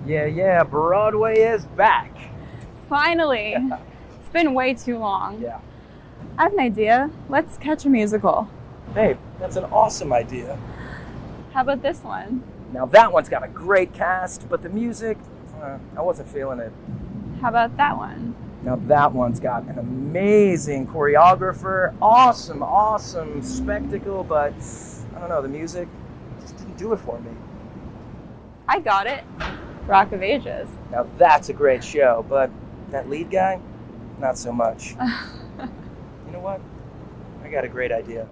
Yeah, Broadway is back. Finally. It's been way too long. Yeah. I have an idea. Let's catch a musical. Hey, that's an awesome idea. How about this one? Now that one's got a great cast, but the music, I wasn't feeling it. How about that one? Now that one's got an amazing choreographer, awesome spectacle, but I don't know, the music just didn't do it for me. I got it. Rock of Ages. Now that's a great show, but that lead guy, not so much. You know what? I got a great idea.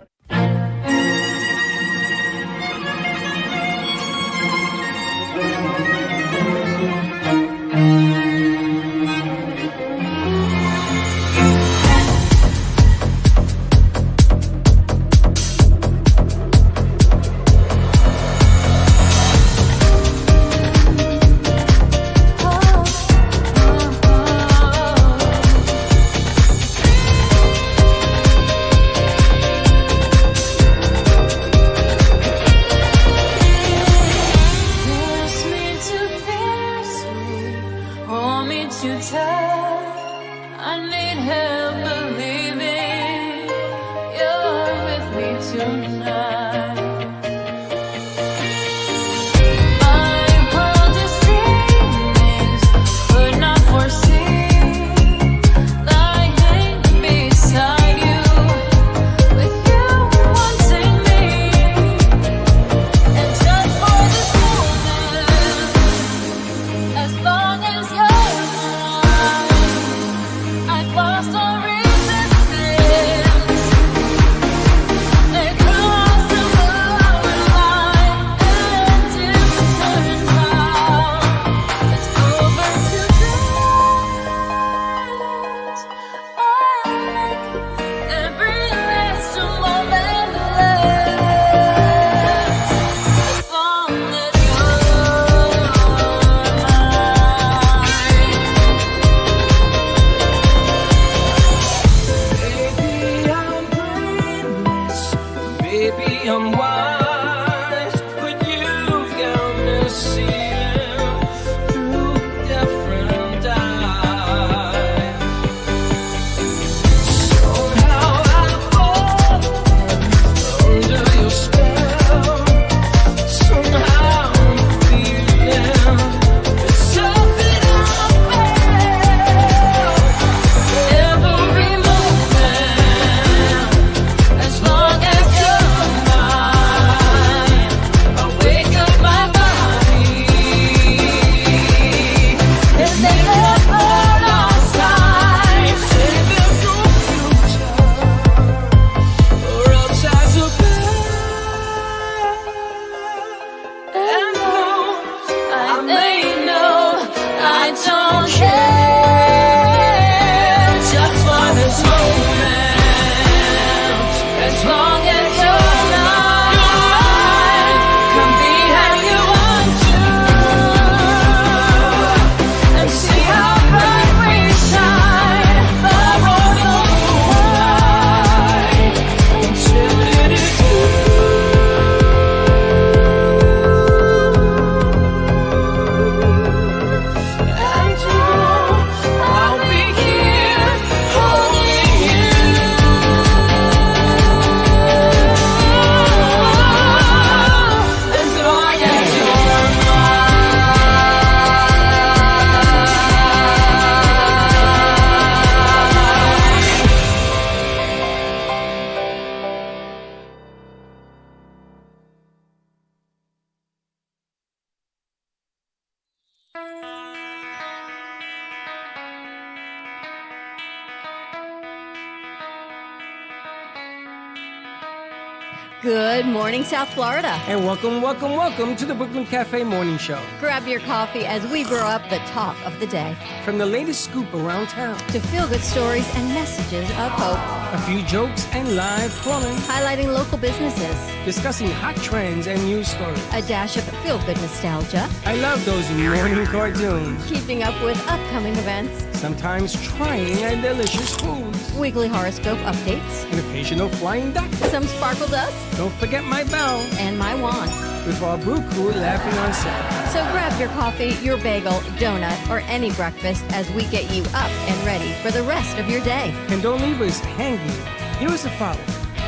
Good morning, South Florida. And welcome to the Brooklyn Cafe Morning Show. Grab your coffee as we brew up the talk of the day. From the latest scoop around town to feel-good stories and messages of hope. A few jokes and live plumbing. Highlighting local businesses. Discussing hot trends and news stories. A dash of feel-good nostalgia. I love those morning cartoons. Keeping up with upcoming events. sometimes trying and delicious foods, Weekly horoscope updates, an occasional flying duck. some sparkle dust, Don't forget my bell, and my wand. with our Brew Crew laughing on set. So grab your coffee, your bagel, donut, or any breakfast as we get you up and ready for the rest of your day. And don't leave us hanging. Here is a follow.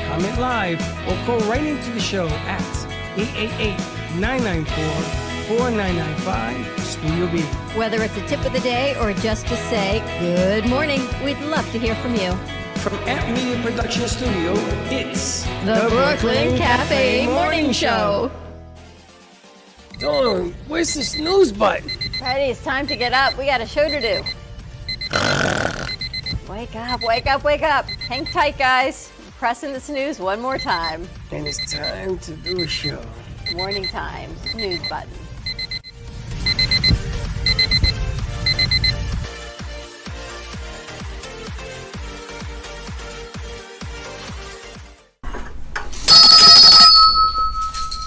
Comment live or call right into the show at 888-994-4995 Studio B. Whether it's a tip of the day or just to say good morning, we'd love to hear from you. From Amp Media Production Studio, it's The Brooklyn Cafe Morning Show. Dawn, where's the snooze button? Freddy, it's time to get up. We got a show to do. Wake up, wake up, wake up. Hang tight, guys. Pressing the snooze one more time. And it's time to do a show. Morning time, snooze button.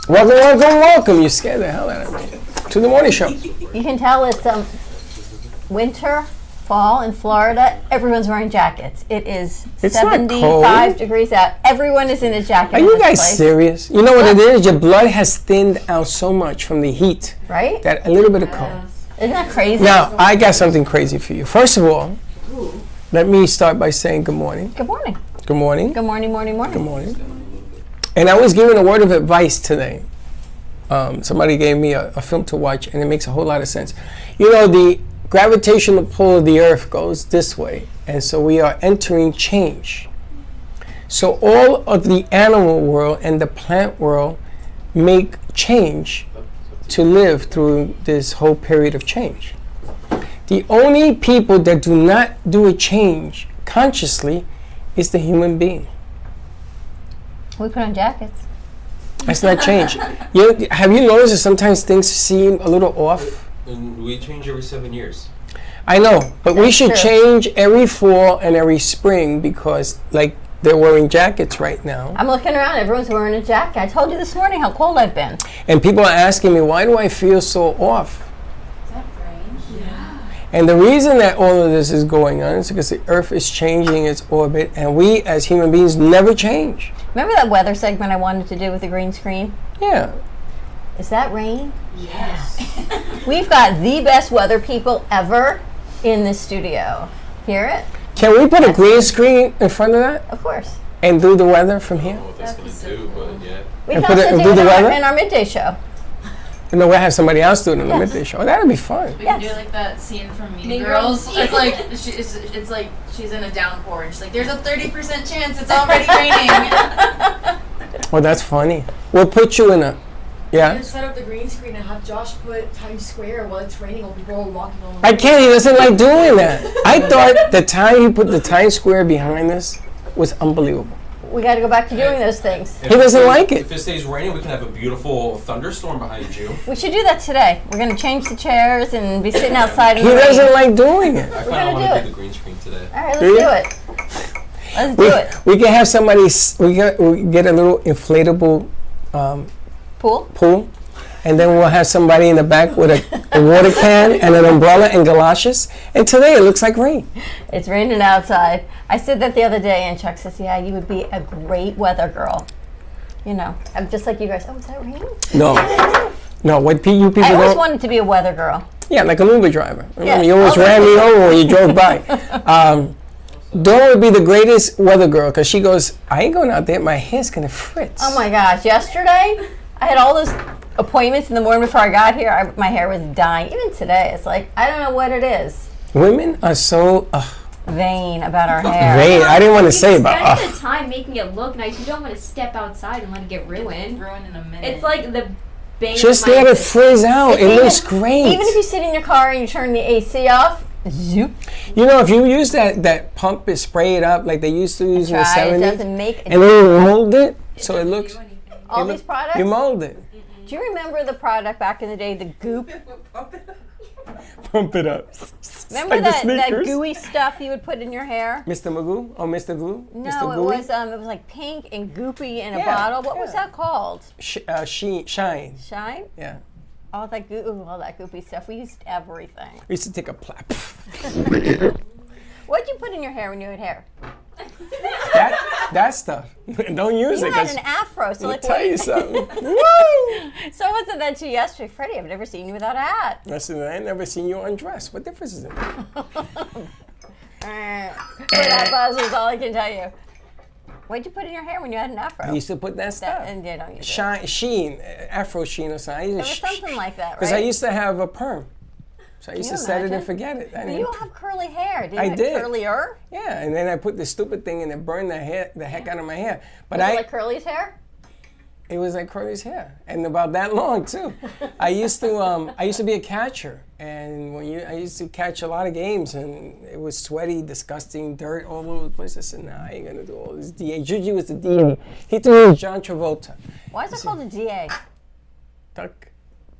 Welcome. You scared the hell out of me. To the morning show. You can tell it's winter, fall in Florida. Everyone's wearing jackets. It is It's not 75 cold. degrees out. Everyone is in a jacket. Are in you this guys place. serious? You know what it is? Your blood has thinned out so much from the heat Right? that a little bit of cold. Isn't that crazy? Now, I got something crazy for you. First of all, let me start by saying good morning. Good morning. Good morning. Good morning, morning, morning. Good morning. And I was given a word of advice today. Somebody gave me a film to watch, and it makes a whole lot of sense. You know, the gravitational pull of the earth goes this way, and so we are entering change. So all of the animal world and the plant world make change to live through this whole period of change. The only people that do not do a change consciously is the human being. We put on jackets. That's not change. Have you noticed that sometimes things seem a little off? And we change every 7 years. I know, but we That's should true. change every fall and every spring because, like, they're wearing jackets right now. I'm looking around. Everyone's wearing a jacket. I told you this morning how cold I've been. And people are asking me, why do I feel so off? Is that strange? Yeah. And the reason that all of this is going on is because the Earth is changing its orbit, and we as human beings never change. Remember that weather segment I wanted to do with the green screen? Yeah. Is that rain? Yes. We've got the best weather people ever in the studio. Hear it? Can we put a green screen in front of that Of course. and do the weather from I here? don't know what that's going to do, but yeah. We And can put it- also and do do the it weather? in our midday show. No, we'll have somebody else do it in the Yes. midday show. That'd be fun. We Yes. can do like that scene from Mean Mean Girls. Girls. It's like it's like she's in a downpour and she's like, "There's a 30% chance it's already raining." Well, that's funny. We'll put you in a. Yeah. Just set up the green screen and have Josh put Times Square while it's raining while people are walking on the I can't. He doesn't like doing that. I thought the time he put the Times Square behind us was unbelievable. We got to go back to doing those things. He doesn't like it. If it stays raining, we can have a beautiful thunderstorm behind you. We should do that today. We're going to change the chairs and be sitting outside in He the rain. doesn't like doing it. I gonna kind of want do to it. do the green screen today. All right, let's Do do you? it. Let's do it. We can have somebody. We get a little inflatable Pool? pool, and then we'll have somebody in the back with a water can and an umbrella and galoshes. And today it looks like rain. It's raining outside. I said that the other day, and Chuck says, "Yeah, you would be a great weather girl." You know, I'm just like you guys. Oh, is that rain? No. What you people I always don't. wanted to be a weather girl. Yeah, like an Uber driver. Yes. You always Oh, ran me over when you drove by. Dawn would be the greatest weather girl because she goes, I ain't going out there. My hair's going to fritz. Oh my gosh! Yesterday, I had all those appointments in the morning before I got here. My hair was dying. Even today, it's like I don't know what it is. Women are so Vain about our hair. vain. I didn't want to say Spending about the time making it look nice. You don't want to step outside and let it get ruined. Ruin in a minute. It's like the bane Just of my let it existence. frizz out. It's It even- looks great. Even if you sit in your car and you turn the AC off, zoop. You know, if you use that pump and spray it up like they used to use in the Try. It 70s, doesn't make and then you mold it so it looks. all you these products. You mold it. Do you remember the product back in the day, the Goop? Pump it up. Remember Like the that sneakers? gooey stuff you would put in your hair? Mr. Magoo? Oh, Mr. Glue? No, Mr. it Gooey? was like pink and goopy in a Yeah, bottle. What was yeah. that called? Shine. Shine? Yeah. all that goopy stuff. We used everything. We used to take a plap. What'd you put in your hair when you had hair? That stuff. Don't use You it. had 'cause an afro, so let me like, tell you what? something. Woo! Someone said that to you yesterday. Freddie, I've never seen you without a hat. I said, I ain't never seen you undressed. What difference is it? For that buzz is all I can tell you. What'd you put in your hair when you had an afro? I used to put that stuff. And you don't use it. Sheen, Afro sheen or something. There was something like that, right? Because I used to have a perm. So I used you to set it imagine? and forget it. But you don't have curly hair. Do you I have did. curlier? Yeah, and then I put the stupid thing and it burned the heck out of my hair. But Was it like Curly's hair? it was like Curly's hair, and about that long too. I used to be a catcher, and I used to catch a lot of games, and it was sweaty, disgusting, dirt all over the place. I said, nah, I ain't gonna do all this DA. Juju was the DA. He threw John Travolta. Why is it called a DA? Duck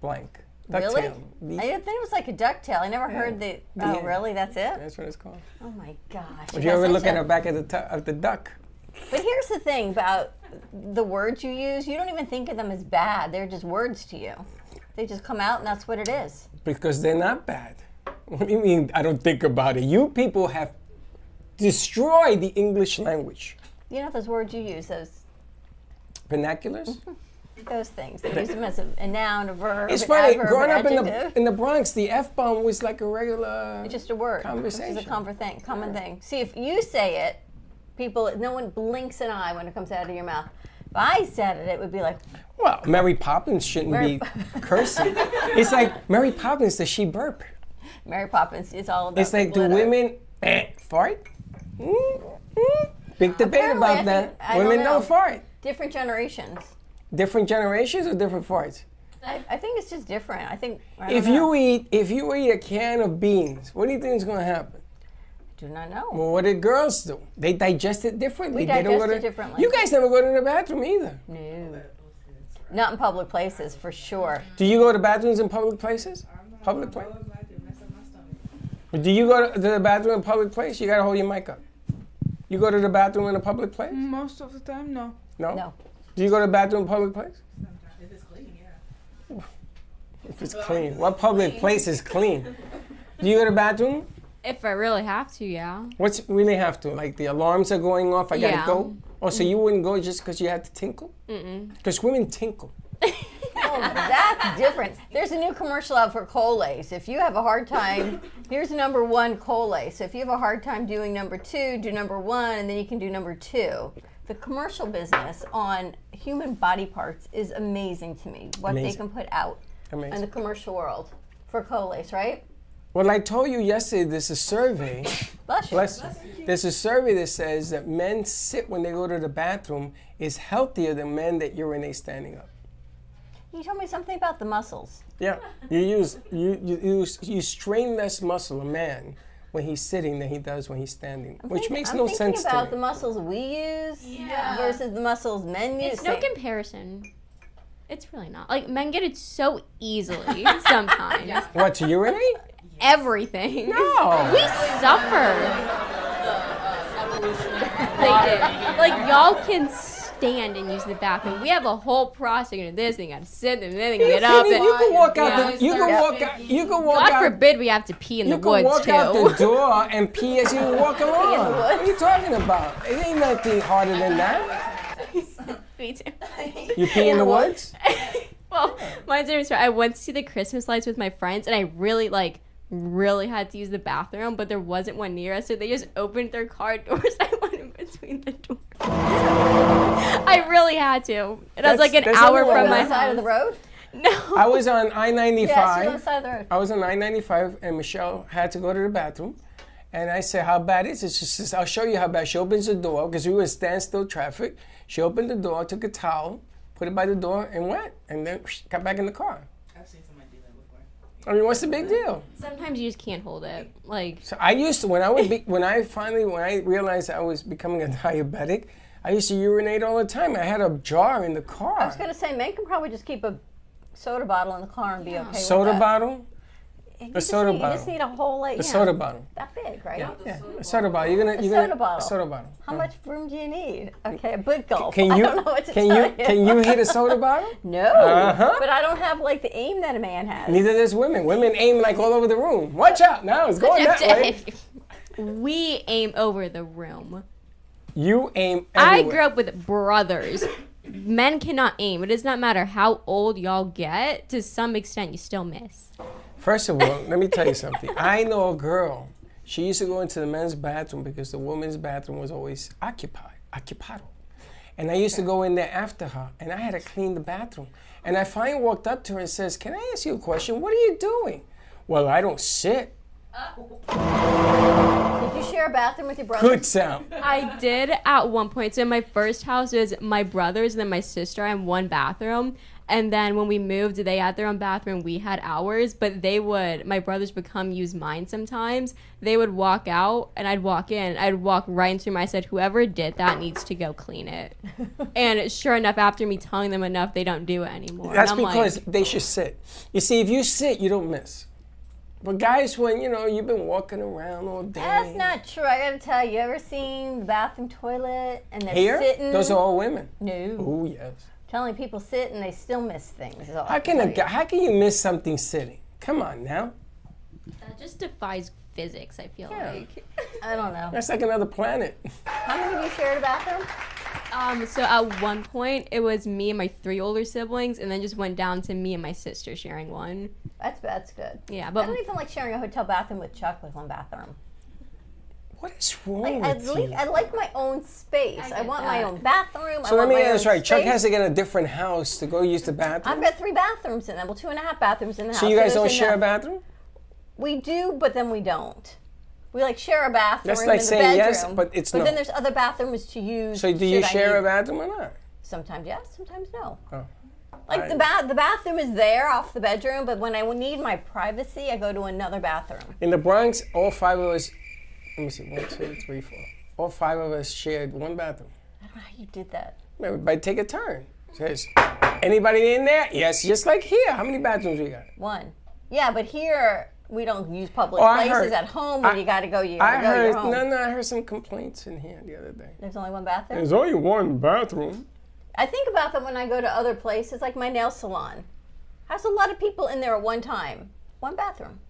blank. Really? Ducktail. I didn't think it was like a ducktail. I never heard the. Oh, Yeah. really? That's it? That's what it's called. Oh my gosh. If you ever look at the back of the duck. But here's the thing about the words you use. You don't even think of them as bad. They're just words to you. They just come out, and that's what it is. Because they're not bad. What do you mean I don't think about it? You people have destroyed the English language. You know those words you use, those Vernaculars? those things. They use them as a noun, a verb, It's an funny, adverb, growing an up adjective. in the Bronx, the F-bomb was like a regular It's just a word. conversation. It's just a common thing. See, if you say it, no one blinks an eye when it comes out of your mouth. If I said it, it would be like, Well, Mary Poppins shouldn't be cursing. It's like, Mary Poppins, does she burp? Mary Poppins. It's all about It's like, do glitter. women fart? Big debate Apparently, about I that. think- I Women don't know. don't fart. Different generations. Different generations or different farts? I think it's just different. I think. I If don't know. you eat a can of beans, what do you think is going to happen? do not know. Well, what did girls do? They digest it differently. We They don't digest go it to, differently. You guys never go to the bathroom either. No. Not in public places, for sure. Do you go to bathrooms in public places? Public place? Do you go to the bathroom in a public place? You gotta hold your mic up. You go to the bathroom in a public place? Most of the time, no. No? No. Do you go to the bathroom in a public place? If it's clean, yeah. If it's clean. What public place is clean? Do you go to the bathroom? If I really have to, yeah. What's really have to? Like the alarms are going off, I gotta Yeah. go? Oh, so you wouldn't go just because you had to tinkle? Because women tinkle. Oh, that's different. There's a new commercial out for Colace. If you have a hard time, here's number one Colace. If you have a hard time doing number two, do number one, and then you can do number two. The commercial business on human body parts is amazing to me. What they Amazing. can put out Amazing. in the commercial world for Colace, right? Well, I told you yesterday, there's a survey. Bless you. Bless you. There's a survey that says that men sit when they go to the bathroom is healthier than men that urinate standing up. You told me something about the muscles. Yeah, you strain less muscle a man when he's sitting than he does when he's standing, which makes no sense I'm thinking to about me. the muscles we use versus the muscles men use. It's no comparison. It's really not. Like, men get it so easily sometimes. What, to urinate? Everything. No. We suffer. They do. Like, y'all can stand and use the bathroom. We have a whole process. You know, this, then you gotta sit, and then you get up. You And, can walk out. Yeah. You can walk out. You can walk God out. forbid we have to pee in You the can woods, walk out the too. door and pee as you walk along. What are you talking about? It ain't nothing harder than that. Me too. You pee in the woods? Well, mine's very sorry. I went to see the Christmas lights with my friends, and I really had to use the bathroom, but there wasn't one near us, so they just opened their car doors. I went in between the doors. I really had to. And I was like an That's hour everywhere. from my On the side of the house. road? No. I was on I-95. Yes, you're on the side of the road. I was on I-95, and Michelle had to go to the bathroom. And I said, how bad is it? She says, I'll show you how bad. She opens the door, because we were in standstill traffic. She opened the door, took a towel, put it by the door, and went. And then got back in the car. I've seen somebody do that before. I mean, what's the big deal? Sometimes you just can't hold it. Like, So I used to, when I realized I was becoming a diabetic, I used to urinate all the time. I had a jar in the car. I was going to say, men can probably just keep a soda bottle in the car and be okay with Soda that. bottle? You A just soda need, You bottle. just need a whole, like, A soda bottle. that big, right? Yeah, a soda bottle. You're gonna soda bottle. a soda bottle. How much room do you need? Okay, a big gulp. Can I you don't know what to can tell you can you hit a soda bottle? No, Uh-huh. but I don't have like the aim that a man has. Neither does women. Women aim like all over the room. Watch out now, it's going that way. We aim over the room. You aim I everywhere. grew up with brothers. Men cannot aim. It does not matter how old y'all get. To some extent, you still miss. First of all, let me tell you something. I know a girl. She used to go into the men's bathroom because the women's bathroom was always occupado. And I used to go in there after her, and I had to clean the bathroom. And I finally walked up to her and says, "Can I ask you a question? What are you doing?" "Well, I don't sit." Did you share a bathroom with your brother? Good sound. I did at one point. So in my first house, it was my brothers and then my sister and one bathroom. And then when we moved, they had their own bathroom. We had ours, but my brothers would come use mine sometimes. They would walk out and I'd walk in. I'd walk right into them. I said, whoever did that needs to go clean it. And sure enough, after me telling them enough, they don't do it anymore. That's and I'm because like, they should sit. You see, if you sit, you don't miss. But guys, when, you've been walking around all day. That's not true. I gotta tell you, ever seen the bathroom toilet and they're Here? sitting? Those are all women. No. Oh, yes. Telling people sit and they still miss things. Is all I How can can tell you. how can you miss something sitting? Come on now. that just defies physics, I feel Yeah. like. I don't know. That's like another planet. How many of you shared a bathroom? So at one point, it was me and my 3 older siblings, and then just went down to me and my sister sharing one. That's good. Yeah, I but don't even like sharing a hotel bathroom with Chuck with one bathroom. What is wrong At with least you? I like my own space. I get want my that. own bathroom. So I let want me my get own this right. Chuck space. has to get a different house to go use the bathroom. I've got 3 bathrooms in them. Well, 2.5 bathrooms in the house. So you guys don't there's share a enough. bathroom? We do, but then we don't. We like share a bathroom That's in like the saying bedroom. yes, but it's But no. then there's other bathrooms to use. So do you should I share a need- bathroom or not? Sometimes yes, sometimes no. Oh. Like the bathroom is there off the bedroom, but when I need my privacy, I go to another bathroom. In the Bronx, all 5 of us, let me see, 1, 2, 3, 4. All 5 of us shared one bathroom. I don't know how you did that. Everybody take a turn. Says, anybody in there? Yes, just like here. How many bathrooms we got? 1. Yeah, but here we don't use public Oh, I places heard- at home. When you got to go, you got I to go heard, your home. I heard some complaints in here the other day. There's only one bathroom. There's only one bathroom. I think about that when I go to other places, like my nail salon. Has a lot of people in there at one time. One bathroom.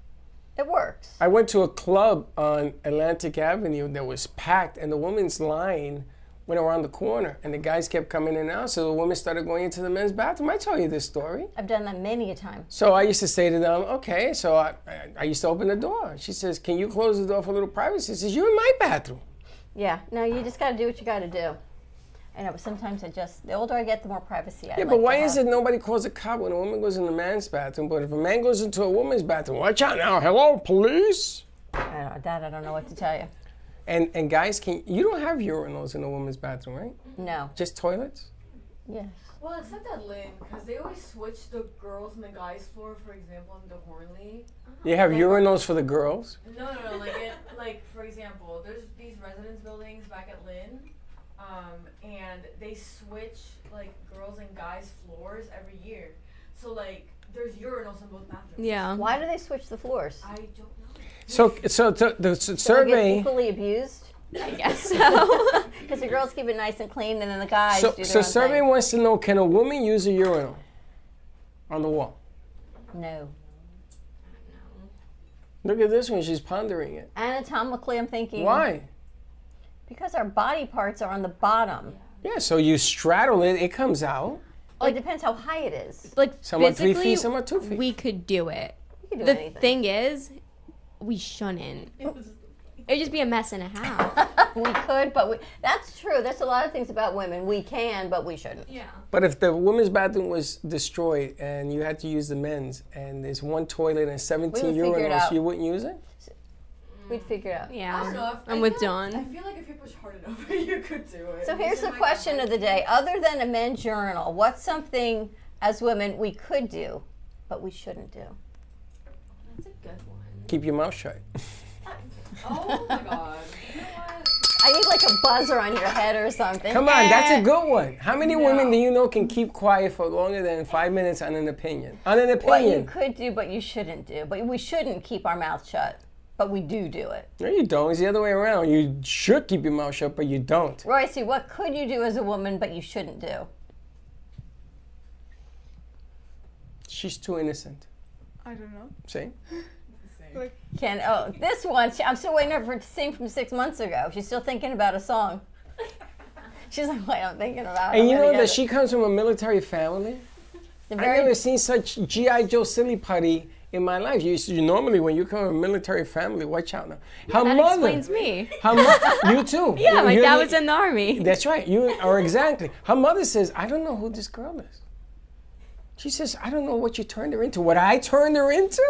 It works. I went to a club on Atlantic Avenue that was packed, and the women's line went around the corner, and the guys kept coming in and out, so the women started going into the men's bathroom. I told you this story. I've done that many a time. So I used to say to them, okay, so I used to open the door. She says, can you close the door for a little privacy? She says, you're in my bathroom. Yeah, no, you just got to do what you got to do. I know, but sometimes the older I get, the more privacy I Yeah, like but why to is have. it nobody calls a cop when a woman goes in the man's bathroom, but if a man goes into a woman's bathroom, watch out now, hello, police? I don't know what to tell you. And guys, you don't have urinals in a woman's bathroom, right? No. Just toilets? Yes. Well, except at Lynn, because they always switch the girls and the guys floor. For example, in the Horley. You have urinals for the girls? No. Like for example, there's these residence buildings back at Lynn, and they switch like girls and guys floors every year. So like, there's urinals in both bathrooms. Yeah. Why do they switch the floors? I don't know. So the They get survey. equally abused? I guess so. Because the girls keep it nice and clean, and then the guys So do their so own survey thing. wants to know: can a woman use a urinal on the wall? No. Look at this one; she's pondering it. Anatomically, I'm thinking. Why? Because our body parts are on the bottom. Yeah, so you straddle it; it comes out. Well, it depends how high it is. Like Some are 3 physically, feet, some are 2 feet. we could do it. You can do The anything. thing is, we shouldn't. It'd just be a mess and a half. We could, but that's true. There's a lot of things about women. We can, but we shouldn't. Yeah. But if the women's bathroom was destroyed and you had to use the men's, and there's one toilet and 17 We would figure it urinals, out. you wouldn't use it? We'd figure it out. I don't Yeah. know. I'm with I Dawn. feel like if you push hard enough, you could do it. So here's the These are my question of comments. the day. Other than a men's urinal, what's something as women we could do, but we shouldn't do? That's a good one. Keep your mouth shut. Oh my god. You know what? I I need like a buzzer on your head or something. Come on, that's a good one. How many women do you know can keep quiet for longer than 5 minutes on an opinion? On an What you opinion. could do, but you shouldn't do. But we shouldn't keep our mouth shut. But we do it. No, you don't. It's the other way around. You should keep your mouth shut, but you don't. Royce, what could you do as a woman, but you shouldn't do? She's too innocent. I don't know. See? This one, I'm still waiting for her to sing from 6 months ago. She's still thinking about a song. She's like, wait, I'm thinking about it. And you I'm know gonna that get she comes from a military family? The I've very- never seen such G.I. Joe silly putty in my life. You normally, when you come from a military family, watch out now. Her That mother. explains me. You too. Yeah, my You're dad the- was in the army. That's right. You are exactly. Her mother says, I don't know who this girl is. She says, I don't know what you turned her into. What I turned her into?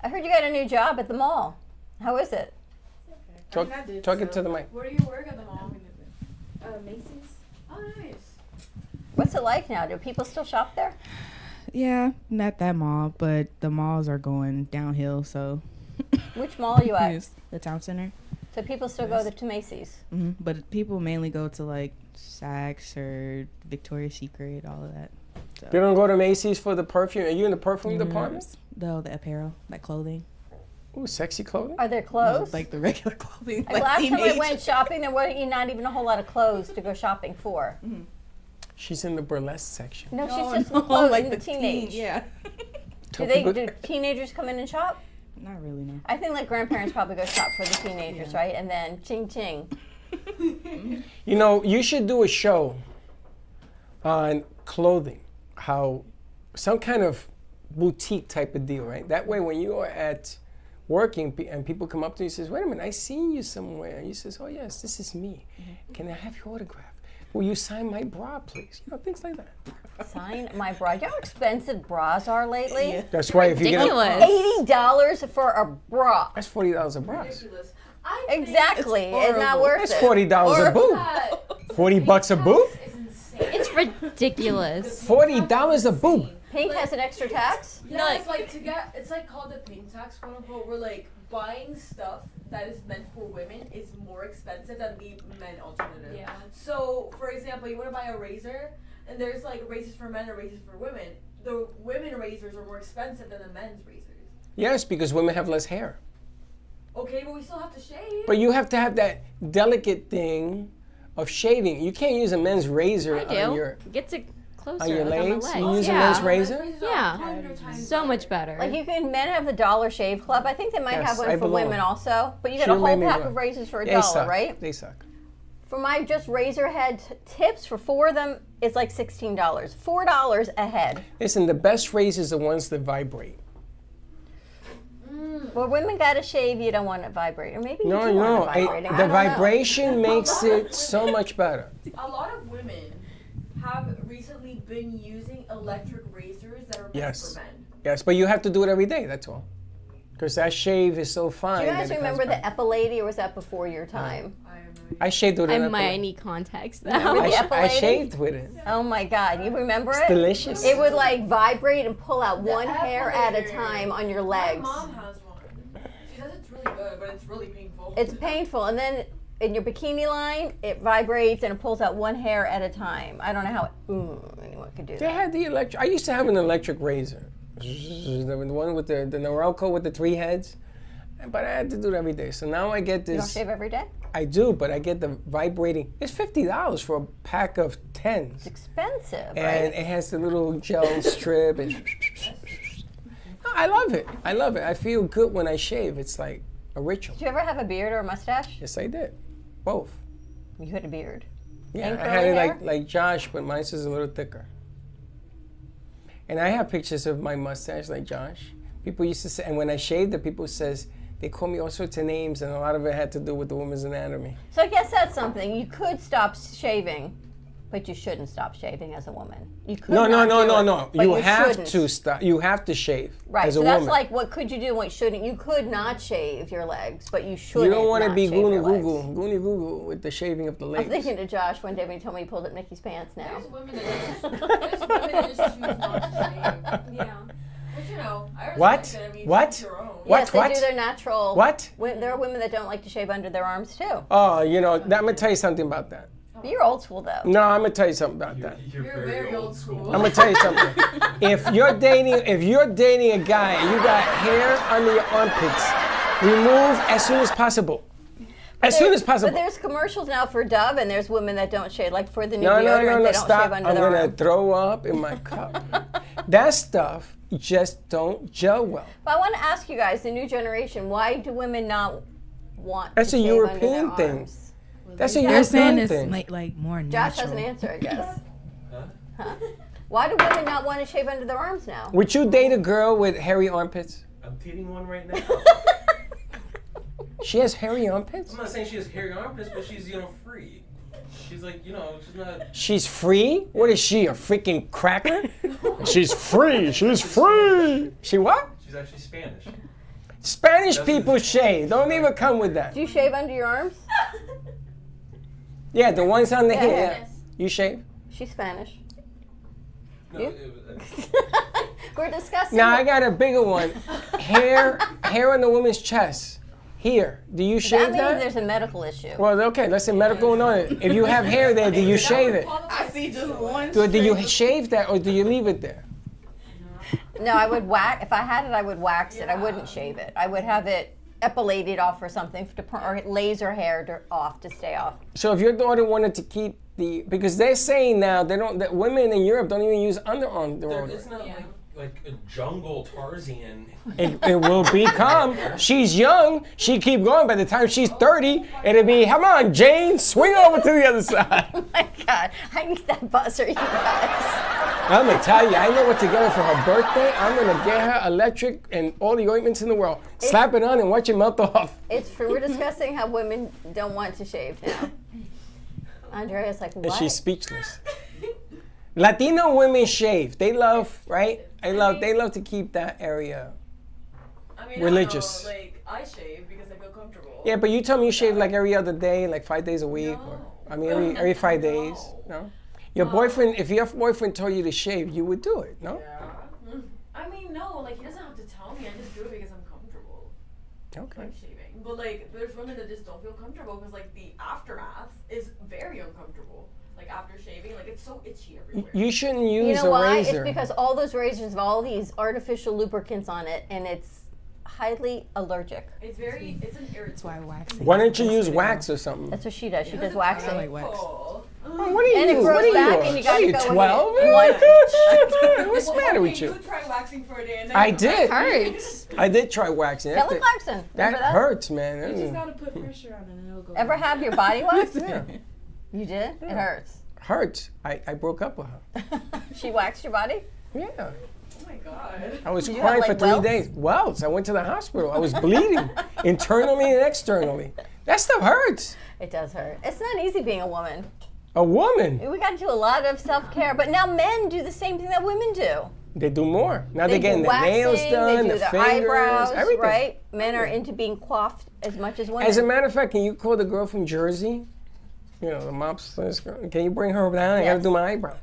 I heard you got a new job at the mall. How is it? Talk it to the mic. Where do you work at the mall? Macy's. Oh, nice. What's it like now? Do people still shop there? Yeah, not that mall, but the malls are going downhill, so. Which mall are you at? Yes, the town center. So people still go to Macy's. But people mainly go to like Saks or Victoria's Secret, all of that. So. You don't go to Macy's for the perfume? Are you in the perfume department? The apparel, like clothing. Ooh, sexy clothing? Are there clothes? Like the regular clothing. Like last time I went shopping, there wasn't not even a whole lot of clothes to go shopping for. She's in the burlesque section. No, she's just in clothes, like in the teenage. Yeah. Do teenagers come in and shop? Not really, no. I think like grandparents probably go shop for the teenagers, right? And then ching ching. You know, you should do a show on clothing, how some kind of boutique type of deal, right? That way when you are at working and people come up to you and says, wait a minute, I seen you somewhere. And you says, oh yes, this is me. Can I have your autograph? Will you sign my bra, please? You know, things like that. Sign my bra. You know how expensive bras are lately? That's right. If you get Ridiculous. $80 for a bra. that's $40 a bra. Ridiculous. Exactly. It's not worth That's it. $40 a boob. $40 a boob? It's insane. It's ridiculous. $40 a boob. Pink has an extra tax? No, it's like it's like called the pink tax, quote unquote. Where like buying stuff that is meant for women is more expensive than the men alternative. Yeah. So, for example, you want to buy a razor, and there's like razors for men and razors for women. The women razors are more expensive than the men's razors. Yes, because women have less hair. Okay, but we still have to shave. But you have to have that delicate thing of shaving. You can't use a men's razor I on do. your Gets it closer on your like on legs. the You legs. use Yeah. a men's razor? Yeah. 100 times So much better. better. Like you can, men have the Dollar Shave Club. I think they might Yes, have one I for belong. women also. But you get She'll a whole make me pack run. of razors for They $1, suck. right? They suck. For my just razor head tips, for 4 of them, it's like $16. $4 a head. Listen, the best razors are the ones that vibrate. Well, women got to shave, you don't want it vibrate. Or maybe you No, do no. want it vibrating. I The don't know. vibration makes it so much better. A lot of women have recently been using electric razors that are meant Yes. for men. Yes, but you have to do it every day, that's all. Because that shave is so fine. Do you guys that it comes remember the back. Epilady, or was that before your time? I shaved with it. I need contacts Remember now. the I Epilady? shaved with it. Oh my God, you remember It's it? delicious. It would like vibrate and pull out one hair at a Epilator. time on your My legs. mom has one. She says it's really good, but it's really painful. It's painful, and then in your bikini line, it vibrates and it pulls out one hair at a time. I don't know how anyone could do They that. had the electric. I used to have an electric razor. The one with the Norelco with the 3 heads. But I had to do it every day. So now I get You don't this. shave every day? I do, but I get the vibrating. It's $50 for a pack of 10s. It's expensive, And right? it has the little gel strip. And I love it. I love it. I feel good when I shave. It's like a ritual. Did you ever have a beard or a mustache? Yes, I did. Both. You had a beard. Yeah, And I had curly it hair? like Josh, but mine's is a little thicker. And I have pictures of my mustache like Josh. People used to say, and when I shaved it, people says, they call me all sorts of names, and a lot of it had to do with the woman's anatomy. So I guess that's something. You could stop shaving, but you shouldn't stop shaving as a woman. You could No, not do it, but You have shouldn't. to stop. You have to shave Right, as so a that's woman. like what could you do and what shouldn't. You could not shave your legs, but you shouldn't. You don't want to not be shave your legs. goony google with the shaving of the I'm legs. thinking to Josh one day when he told me he pulled up Nikki's pants now. There's women that just choose not to shave. Yeah. But you know, I What? respect it. I mean, What? it's your own. Yes, they What? do their natural. What? There are women that don't like to shave under their arms too. Oh, you know, I'm gonna tell you something about that. You're old school though. No, I'm gonna tell you something about that. You're very old school. I'm gonna tell you something. If you're dating a guy and you got hair under your armpits, remove as soon as possible. As soon as possible. But there's commercials now for Dove, and there's women that don't shave, like for the new No, deodorant, they don't stop. shave under I'm their gonna arm. throw up in my cup. That stuff just don't gel well. But I want to ask you guys, the new generation, why do women not want That's to a shave under European their thing. arms? That's a They're saying European it's thing. like more Josh natural. has an answer, I guess. Huh? Why do women not want to shave under their arms now? Would you date a girl with hairy armpits? I'm dating one right now. She has hairy armpits? I'm not saying she has hairy armpits, but she's, free. She's like, she's not. She's free? What is she, a freaking cracker? She's free. She's free. She what? She's actually Spanish. Spanish people shave. Don't even come with that. Do you shave under your arms? Yeah, the ones on the hair. Yes. You shave? She's Spanish. No, You? We're discussing. Now I got a bigger one. Hair on the woman's chest. Here. Do you shave that means that? there's a medical issue. Well, okay, let's say medical on it. If you have hair there, do you shave it? I see just one. Do you shave that or do you leave it there? No, I would wax. If I had it, I would wax it. I wouldn't shave it. I would have it epilated off or something, or laser hair off to stay off. So if your daughter wanted to keep because they're saying now that women in Europe don't even use underarm deodorant. It's not like a jungle Tarzan. It will become. She's young. She keep going. By the time she's 30, it'll be, come on, Jane, swing over to the other side. Oh my God, I need that buzzer, you guys. I'm gonna tell you, I know what to get her for her birthday. I'm gonna get her electric and all the ointments in the world. Slap it on and watch it melt off. It's true. We're discussing how women don't want to shave now. Andrea's like, what? And she's speechless. Latino women shave. They love, right? They love to keep that area. I mean, religious. I don't know, like I shave because I feel comfortable. Yeah, but you tell me you shave like every other day, like 5 days a week, or every 5 days. No. Your boyfriend, if your boyfriend told you to shave, you would do it, no? Yeah. I mean, no, like he doesn't have to tell me. I just do it because I'm comfortable. Okay. Like shaving, but like there's women that just don't feel comfortable because like the aftermath is very uncomfortable. Like after shaving, like it's so itchy everywhere. You shouldn't use You know a why? razor. It's because all those razors have all these artificial lubricants on it, and it's highly allergic. It's an irritant. That's why waxing. Why don't you use wax or something? That's what she does. She does waxing. I like wax. Oh. Oh, what are you? And it grows what are back, you? and you What are gotta you, go with 12? it. What's the matter with You you? could try waxing for a day and then I you did. Hurts. I did try waxing. Kelly Clarkson. That Remember hurts, man. You just gotta put pressure on it and it'll go. Ever have your body waxed? Yeah. You did? It hurts. Hurts. I broke up with her. She waxed your body? Yeah. Oh my god. I was You crying have, for like, 3 welts? days. Welts. I went to the hospital. I was bleeding internally and externally. That stuff hurts. It does hurt. It's not easy being a woman. A woman. We got to do a lot of self-care, but now men do the same thing that women do. They do more. Now they're do getting their nails waxing, done, they do the their fingers, eyebrows, everything. right? Men are into being coiffed as much as women. As a matter of fact, can you call the girl from Jersey? You know, the mobster's girl. Can you bring her down? I gotta Yes. do my eyebrows.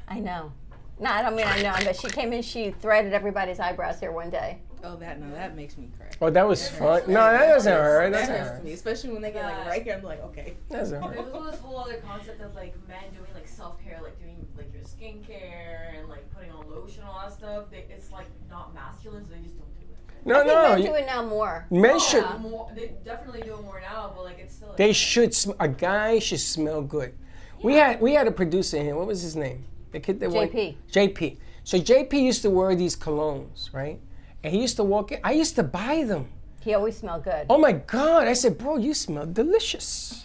I know. No, I don't mean I know, but she came in, she threaded everybody's eyebrows here one day. Oh, that makes me cry. Oh, that was fun. No, that doesn't hurt. That That doesn't hurts hurt. me, especially when they get like right here. I'm like, okay. That doesn't hurt. There's also this whole other concept of like men doing like self-care, like doing like your skincare and like putting on lotion, all that stuff. It's like not masculine, so they just don't do it. No, I think no. men do it now more. Men should. They definitely do it more now, but like it's still. Like, They should. A guy should smell good. We had a producer here. What was his name? The kid that JP. JP. So JP used to wear these colognes, right? And he used to walk in. I used to buy them. He always smelled good. Oh my God! I said, bro, you smell delicious.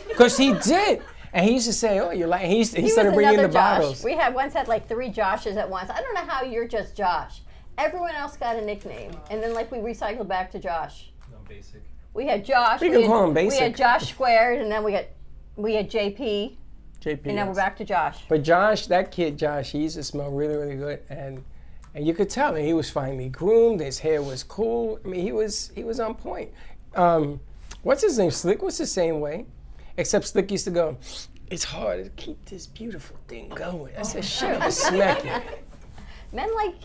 Because he did. And he used to say, oh, you're like. He started was bringing in the another Josh. bottles. We had once had like 3 Joshes at once. I don't know how you're just Josh. Everyone else got a nickname, and then like we recycled back to Josh. I'm basic. We had Josh. We can call him We basic. had Josh squared, and then we had JP, JP. and now we're yes. back to Josh. But Josh, that kid Josh, he used to smell really, really good, and you could tell that he was finely groomed. His hair was cool. I mean, he was on point. What's his name? Slick was the same way, except Slick used to go, "It's hard to keep this beautiful thing going." I said, "Shut up, smack it." Men like,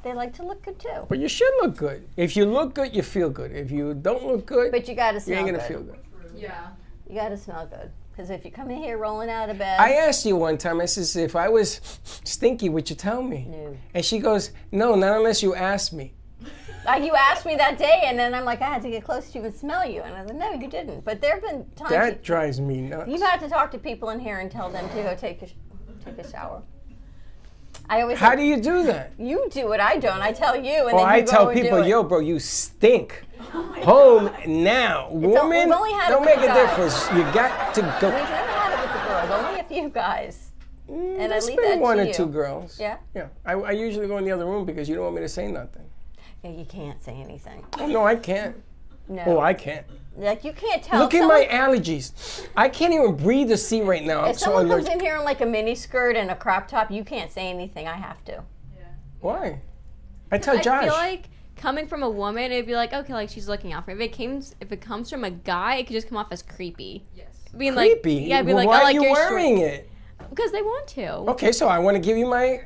they like to look good too. But you should look good. If you look good, you feel good. If you don't look good, But you gotta you smell ain't good. gonna feel good. Yeah. You gotta smell good. Because if you come in here rolling out of bed. I asked you one time, I says, if I was stinky, would you tell me? No. And she goes, no, not unless you ask me. You asked me that day, and then I'm like, I had to get close to you and smell you. And I said, no, you didn't. But there have been times That drives me nuts. you've had to talk to people in here and tell them to go take a shower. I always How say, do you do that? you do it, I don't. I tell you, and Oh, then you I go tell and do people, it. yo, bro, you stink. Home now. Woman, we've only had it don't with make a guys. difference. You got to We've go. never had it with the girls, only a few guys. And I There's leave been that one to or you. two girls. Yeah? Yeah. I usually go in the other room because you don't want me to say nothing. Yeah, you can't say anything. Oh, no, I can't. No. Oh, I can't. Like, you can't tell. Look at my allergies. I can't even breathe or see right now. I'm If so someone comes allergic. in here in like a mini skirt and a crop top, you can't say anything. I have to. Why? I tell I Josh. feel like coming from a woman, it'd be like, okay, like she's looking out for me. If it comes from a guy, it could just come off as creepy. Yes. Being creepy. like, yeah, be Well, like, why oh, like are you you're wearing short. it? Because they want to. Okay, so I want to give you my.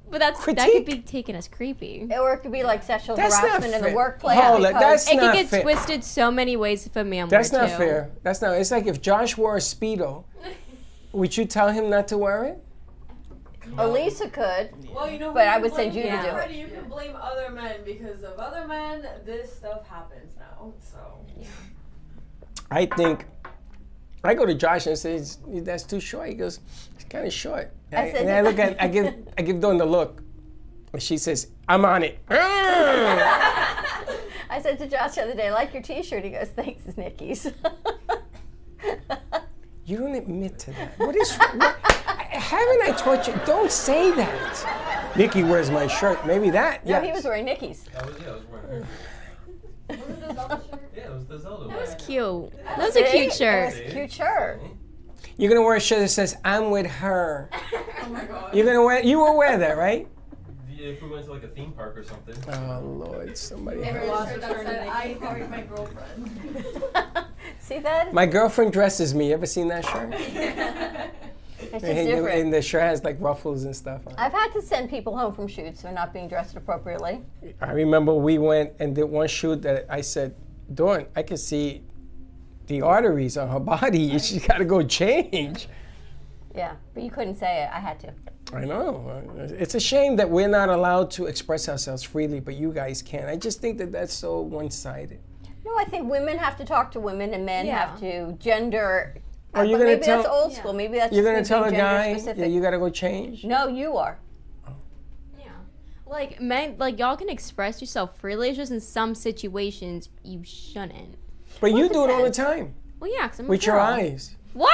But that could Critique? be taken as creepy. Or it could be like sexual That's not harassment in the fair. workplace. Hold it, because- that's It not could get fair. twisted so many ways if a man That's were not to. fair. That's not. It's like if Josh wore a Speedo, would you tell him not to wear it? Elisa could. Well, you know, But who I you would blame send you to for do it. Freddy, you can blame other men because of other men. This stuff happens now. So. I think. I go to Josh and say, "That's too short." He goes, "It's kind of short." I said And I look at, I give Dawn the look, and she says, "I'm on it." I said to Josh the other day, I like your T-shirt. He goes, thanks, it's Nikki's. You don't admit to that. What is? Haven't I taught you? Don't say that. Nikki wears my shirt. Maybe that. No, Yeah. he was wearing Nikki's. I was wearing her. Yeah, it was the Zelda That was one. cute. That was a cute shirt. It was a cute shirt. You're gonna wear a shirt that says "I'm with her." Oh my god. You're gonna wear. You will wear that, right? Yeah, if we went to like a theme park or something. Oh Lord, somebody. Never help. lost that said, I married my girlfriend. See that? My girlfriend dresses me. You ever seen that shirt? It's just And different. the shirt has like ruffles and stuff on it. I've had to send people home from shoots who are not being dressed appropriately. I remember we went and did one shoot that I said, Dawn, I can see the arteries on her body. She's got to go change. Yeah, but you couldn't say it. I had to. I know. It's a shame that we're not allowed to express ourselves freely, but you guys can. I just think that that's so one-sided. No, I think women have to talk to women and men Yeah. have to gender. Are you but gonna maybe that's tell- old school. Maybe that's You're just going to me tell a being guy, gender-specific. yeah, you got to go change? No, you are. Yeah. Like men, like y'all can express yourself freely. It's just in some situations you shouldn't. But you do it all the time Well, yeah, 'cause I'm a with your girl. eyes. What?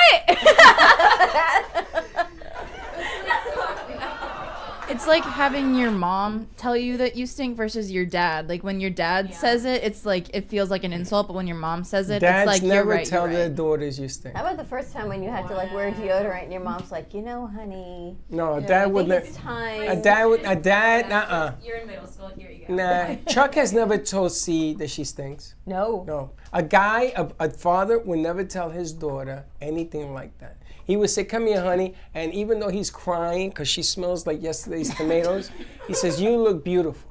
It's like having your mom tell you that you stink versus your dad. Like when your dad says it, it's like it feels like an insult, but when your mom says it, Dads it's like never you're right. tell you're their right. daughters you stink. How about the first time when you had to like wear deodorant and your mom's like, honey, No, a I dad think would it's never. time. A dad, uh-uh. You're in middle school. Here you go. Nah, Chuck has never told C that she stinks. No. No. A guy, a father would never tell his daughter anything like that. He would say, come here, honey, and even though he's crying because she smells like yesterday's tomatoes, he says, you look beautiful.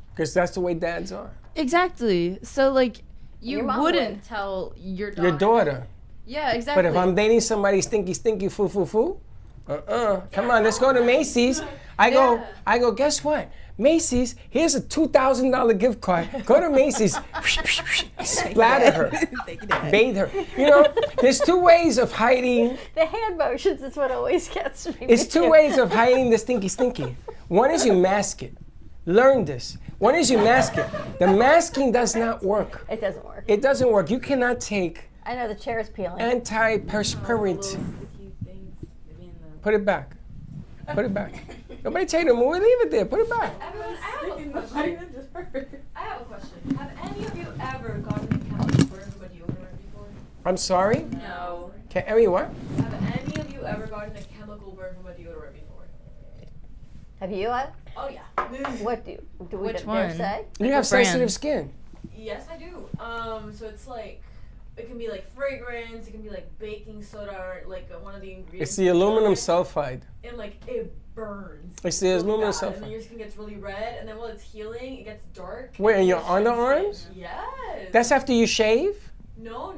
Because that's the way dads are. Exactly. So like you Your mom wouldn't would. tell your daughter. Your daughter. Yeah, exactly. But if I'm dating somebody stinky, foo, come on, let's go to Macy's. I go, guess what? Macy's, here's a $2,000 gift card. Go to Macy's, splatter her, bathe her. You know, there's two ways of hiding. The hand motions is what always gets me. It's with two you. ways of hiding the stinky. One is you mask it. Learn this. One is you mask it. The masking does not work. It doesn't work. It doesn't work. You cannot take I know the chair is peeling. antiperspirant. Put it back. Put it back. Nobody tell you to move it. Leave it there. Put it back. Everyone, I have a question. Have any of you ever gotten a chemical burn from a deodorant before? I'm sorry. No. Emmy, what? Have any of you ever gotten a chemical burn from a deodorant before? Have you? Oh yeah. What do we Which dare one? say? You have brand? sensitive skin. Yes, I do. So it's like, it can be like fragrance, it can be like baking soda, or like one of the ingredients. It's the aluminum sulfide. And like it burns. I see, there's really no bad, sulfur. and then your skin gets really red, and then while it's healing, it gets dark. Wait, and in your it shines underarms? bright. Yes. That's after you shave? No,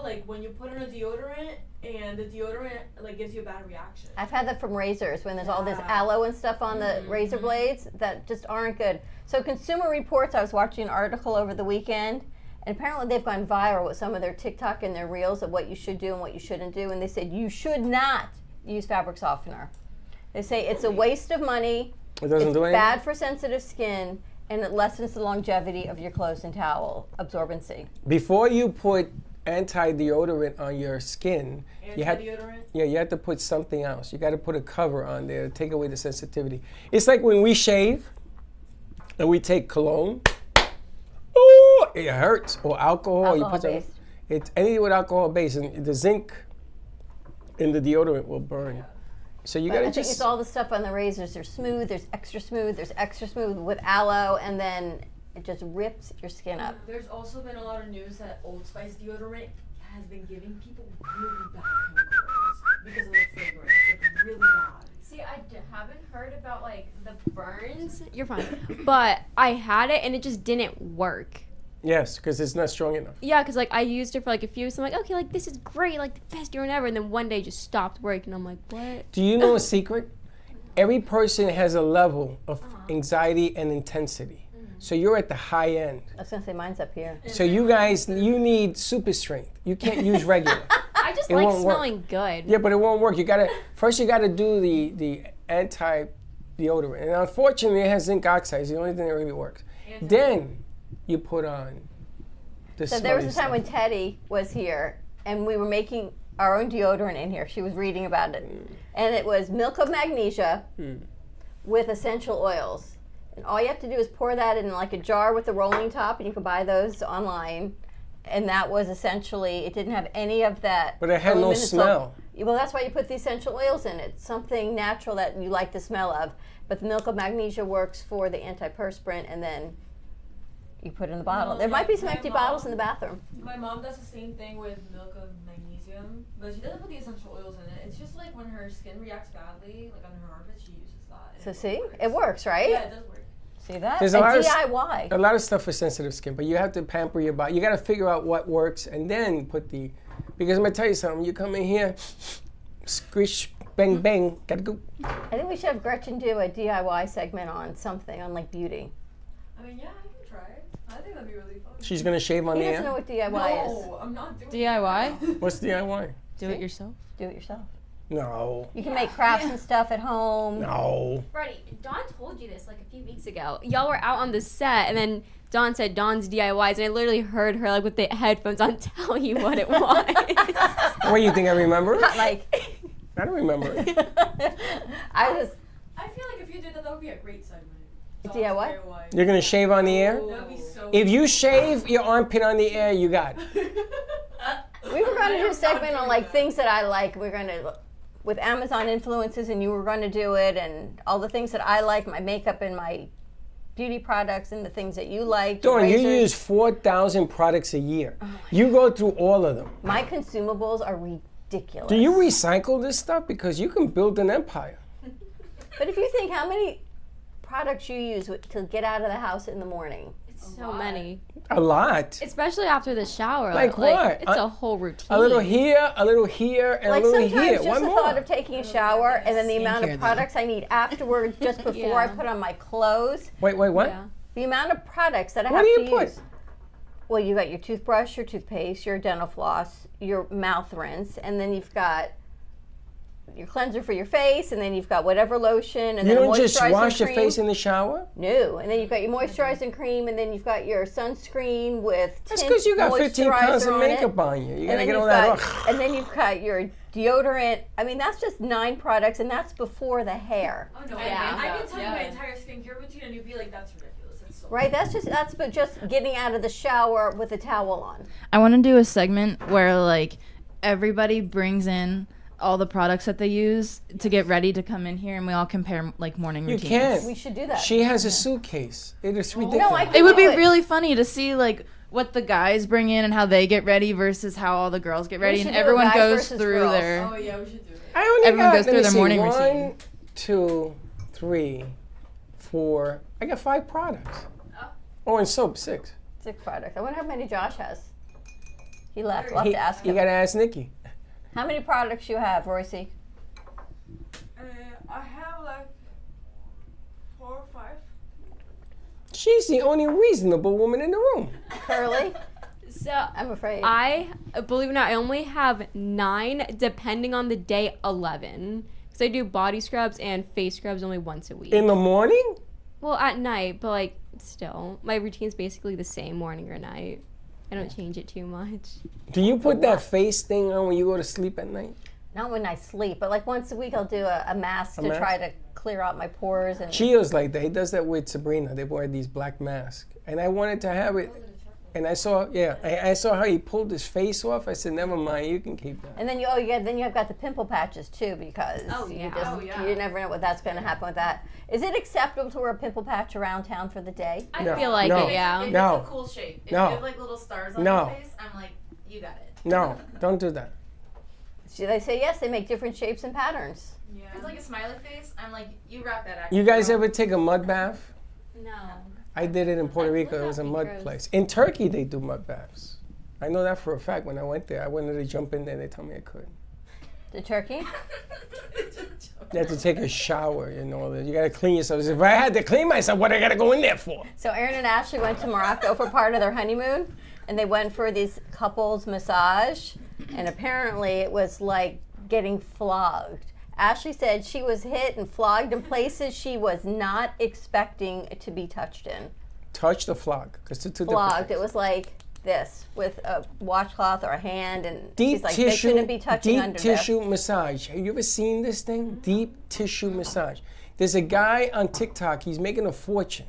like when you put on a deodorant and the deodorant like gives you a bad reaction. I've had that from razors when there's all this aloe and stuff on the razor blades that just aren't good. So Consumer Reports, I was watching an article over the weekend, and apparently they've gone viral with some of their TikTok and their reels of what you should do and what you shouldn't do, and they said you should not use fabric softener. They say it's a waste of money, It doesn't it's do anything? bad for sensitive skin, and it lessens the longevity of your clothes and towel absorbency. Before you put anti-deodorant on your skin, you have to put something else. You got to put a cover on there to take away the sensitivity. It's like when we shave and we take cologne. Ooh, it hurts. Or alcohol. Alcohol-based. It's anything with alcohol base, and the zinc in the deodorant will burn. So you But got I to think just. it's all the stuff on the razors. There's smooth, there's extra smooth with aloe, and then it just rips your skin up. There's also been a lot of news that Old Spice deodorant has been giving people really bad chemicals because of the fragrance. Like really bad. See, I haven't heard about like the burns. You're fine. But I had it and it just didn't work. Yes, because it's not strong enough. Yeah, because like I used it for like a few weeks. I'm like, okay, like this is great, like the best deodorant ever. And then one day it just stopped working. I'm like, what? Do you know a secret? Every person has a level of anxiety and intensity. So you're at the high end. I was gonna say mine's up here. So you guys, you need super strength. You can't use regular. I just It like won't work. smelling good. Yeah, but it won't work. You gotta do the anti deodorant, and unfortunately, it has zinc oxide. It's the only thing that really works. Then you put on the So there was a smelly time when stuff. Teddy was here, and we were making our own deodorant in here. She was reading about it, and it was milk of magnesia with essential oils. And all you have to do is pour that in like a jar with a rolling top, and you can buy those online. And that was essentially, it didn't have any of that. But it had no aluminum smell. Well, that's why you put the essential oils in it. Something natural that you like the smell of. But the milk of magnesia works for the antiperspirant, and then you put it in the bottle. There might be some empty bottles in the bathroom. My mom does the same thing with milk of magnesium, but she doesn't put the essential oils in it. It's just like when her skin reacts badly, like on her armpits, she uses that. and So it see, works. it works, right? Yeah, it does work. See that? There's And a lot DIY. a lot of stuff for sensitive skin, but you have to pamper your body. You got to figure out what works, and then put the. Because I'm gonna tell you something. You come in here, squish, bang, bang. Gotta go. I think we should have Gretchen do a DIY segment on something, on like beauty. I mean, yeah, I can try it. I think that'd be really fun. She's gonna shave on He the doesn't know air. what DIY is. No, I'm not doing DIY? What's DIY? Do it yourself. Do it yourself. No. You can make crafts and stuff at home. No. Freddie, Dawn told you this like a few weeks ago. Y'all were out on the set, and then Dawn said Dawn's DIYs, and I literally heard her like with the headphones on tell you what it was. What do you think I remember? Like, I don't remember it. I was I feel like if you did that, that would be a great segment. DIY? You're gonna shave on the air? That'd be so If you shave your armpit on the air, you got it. We were going to do a segment on like things that I like. We're going to, with Amazon influences, and you were going to do it, and all the things that I like, my makeup and my beauty products, and the things that you like. Dawn, you razors. use 4,000 products a year. You go through all of them. My consumables are ridiculous. Do you recycle this stuff? Because you can build an empire. But if you think how many products you use to get out of the house in the morning. So many. A lot. Especially after the shower. Like what? It's a whole routine. A little here, a little here, and Like a little sometimes here. just One the more. thought of taking a shower and then the amount Skincare, of though. products I need afterwards just before I put on my clothes. Wait, what? Yeah. The amount of products that I What have do to you put? use. Well, you got your toothbrush, your toothpaste, your dental floss, your mouth rinse, and then you've got your cleanser for your face, and then you've got whatever lotion, and You then don't a just moisturizing wash cream. your face in the shower? No, and then you've got your moisturizing cream, and then you've got your sunscreen with That's tint because you got 15 pounds of moisturizer on it. makeup on you. You And gotta then get all you've that got- off. And then you've got your deodorant. I mean, that's just 9 products, and that's before the hair. Oh no, Yeah. I can tell you my Yeah. entire skincare routine, and you'd be like, "That's ridiculous." It's so Right? That's but just getting out of the shower with a towel on. I want to do a segment where like everybody brings in all the products that they use to get ready to come in here, and we all compare like morning You routines. can't. We should do that. She has a suitcase. It is ridiculous. No, I It would be do it. really funny to see like what the guys bring in and how they get ready versus how all the girls get ready, should and do a everyone guys goes versus through girls. their. Oh yeah, we should do it. I only Everyone got, goes through let me their see, morning 1, routine. 2, 3, 4. I got 5 products. Oh, and soap, 6. 6 products. I wonder how many Josh has. He left. We'll have to ask You him. gotta ask Nikki. How many products you have, Royce? I have like 4 or 5. She's the only reasonable woman in the room. Curly? So I'm afraid. I believe it or not, I only have 9, depending on the day, 11. Because I do body scrubs and face scrubs only once a week. In the morning? Well, at night, but like still, my routine's basically the same morning or night. I don't change it too much. Do you put that face thing on when you go to sleep at night? Not when I sleep, but like once a week I'll do a mask to mask? try to clear out my pores. And Chio's like that. He does that with Sabrina. They wear these black masks. And I wanted to have it. And I saw how he pulled his face off. I said, never mind, you can keep that. And then you've got the pimple patches too, because you never know what that's going to happen with that. Is it acceptable to wear a pimple patch around town for the day? I feel like it, yeah. If No. it's a cool shape. If No. you have like little stars on No. your face, I'm like, you got it. No, don't do that. So they say yes, they make different shapes and patterns. If it's like a smiley face, I'm like, you rock that action. You guys ever take a mud bath? No. I did it in Puerto Rico. It was a mud place. In Turkey, they do mud baths. I know that for a fact. When I went there, I wanted to jump in there. They told me I couldn't. The turkey? You have to take a shower, you know. You got to clean yourself. If I had to clean myself, what I got to go in there for? So Aaron and Ashley went to Morocco for part of their honeymoon, and they went for this couples massage, and apparently it was like getting flogged. Ashley said she was hit and flogged in places she was not expecting to be touched in. Touch the flog, because it's two different Flogged. things. It was like this with a washcloth or a hand, and Deep she's like, they shouldn't be touching under there. tissue massage. Have you ever seen this thing? Deep tissue massage. There's a guy on TikTok. He's making a fortune.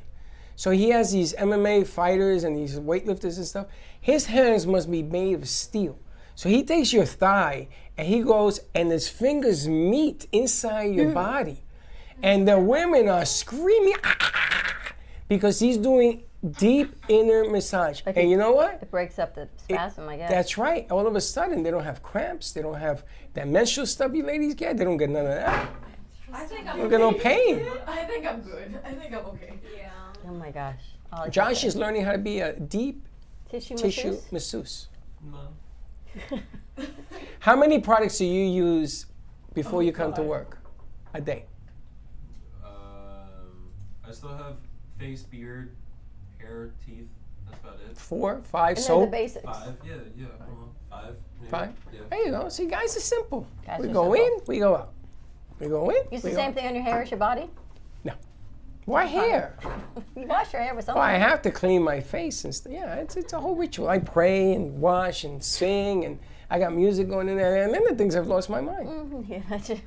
So he has these MMA fighters and these weightlifters and stuff. His hands must be made of steel. So he takes your thigh and he goes and his fingers meet inside your body. And the women are screaming because he's doing deep inner massage. Like and you know what? It breaks up the spasm, I guess. That's right. All of a sudden, they don't have cramps. They don't have that menstrual stuff you ladies get. They don't get none of that. I think I'm They don't get no pain. I think I'm good. I think I'm okay. Yeah. Oh my gosh. Josh is learning how to be a deep tissue masseuse. No. How many products do you use before you come to work a day? I still have face, beard, hair, teeth. That's about it. 4, 5, And they're soap? the basics. 5. Yeah. 5. Maybe. 5? Yeah. There you go. See, guys are simple. Guys We are go simple. in, we go out. We go in, Use we the go same out. thing on your hair as your body? No. Why hair? You wash your hair with something. Well, I have to clean my face and stuff. Yeah, it's a whole ritual. I pray and wash and sing, and I got music going in there. And then the things I've lost my mind. Yeah, I do.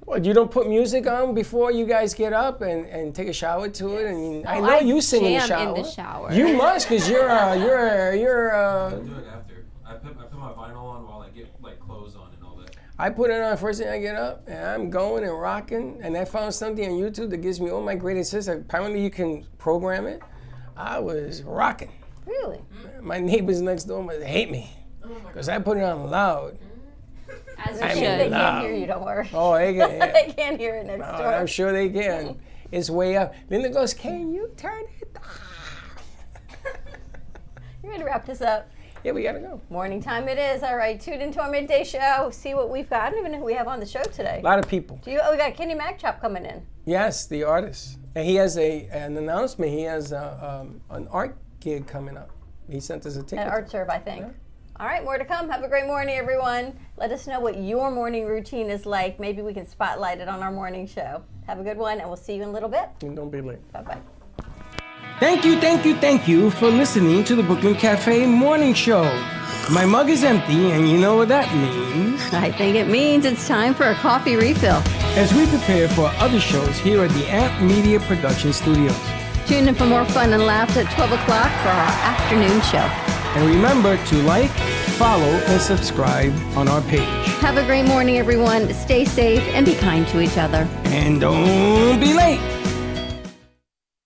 Well, you don't put music on before you guys get up and take a shower to it. And I know I you sing in the jam shower. in the shower. You must, because you're I do it after. I put my vinyl on while I get like clothes on and all that. I put it on first thing I get up, and I'm going and rocking. And I found something on YouTube that gives me all my greatest hits. Apparently, you can program it. I was rocking. Really? My neighbors next door must hate me because I put it on loud. As you I mean, should. They can't hear you, don't worry. Oh, they can. Yeah. They can't hear it next Oh, door. I'm sure they can. It's way up. Linda goes, "Can you turn it?" You're ready to wrap this up. Yeah, we gotta go. Morning time it is. All right, tune into our midday show. See what we've got. I don't even know who we have on the show today. A lot of people. We got Kenny Magchop coming in. Yes, the artist. And he has an announcement. He has an art gig coming up. He sent us a ticket. At Art Serve, I think. Yeah. All right, more to come. Have a great morning, everyone. Let us know what your morning routine is like. Maybe we can spotlight it on our morning show. Have a good one, and we'll see you in a little bit. And don't be late. Bye-bye. Thank you for listening to the Brooklyn Cafe Morning Show. My mug is empty, and you know what that means. I think it means it's time for a coffee refill. As we prepare for other shows here at the Amp Media Production Studios. Tune in for more fun and laughs at 12 o'clock for our afternoon show. And remember to like, follow, and subscribe on our page. Have a great morning, everyone. Stay safe and be kind to each other. And don't be late.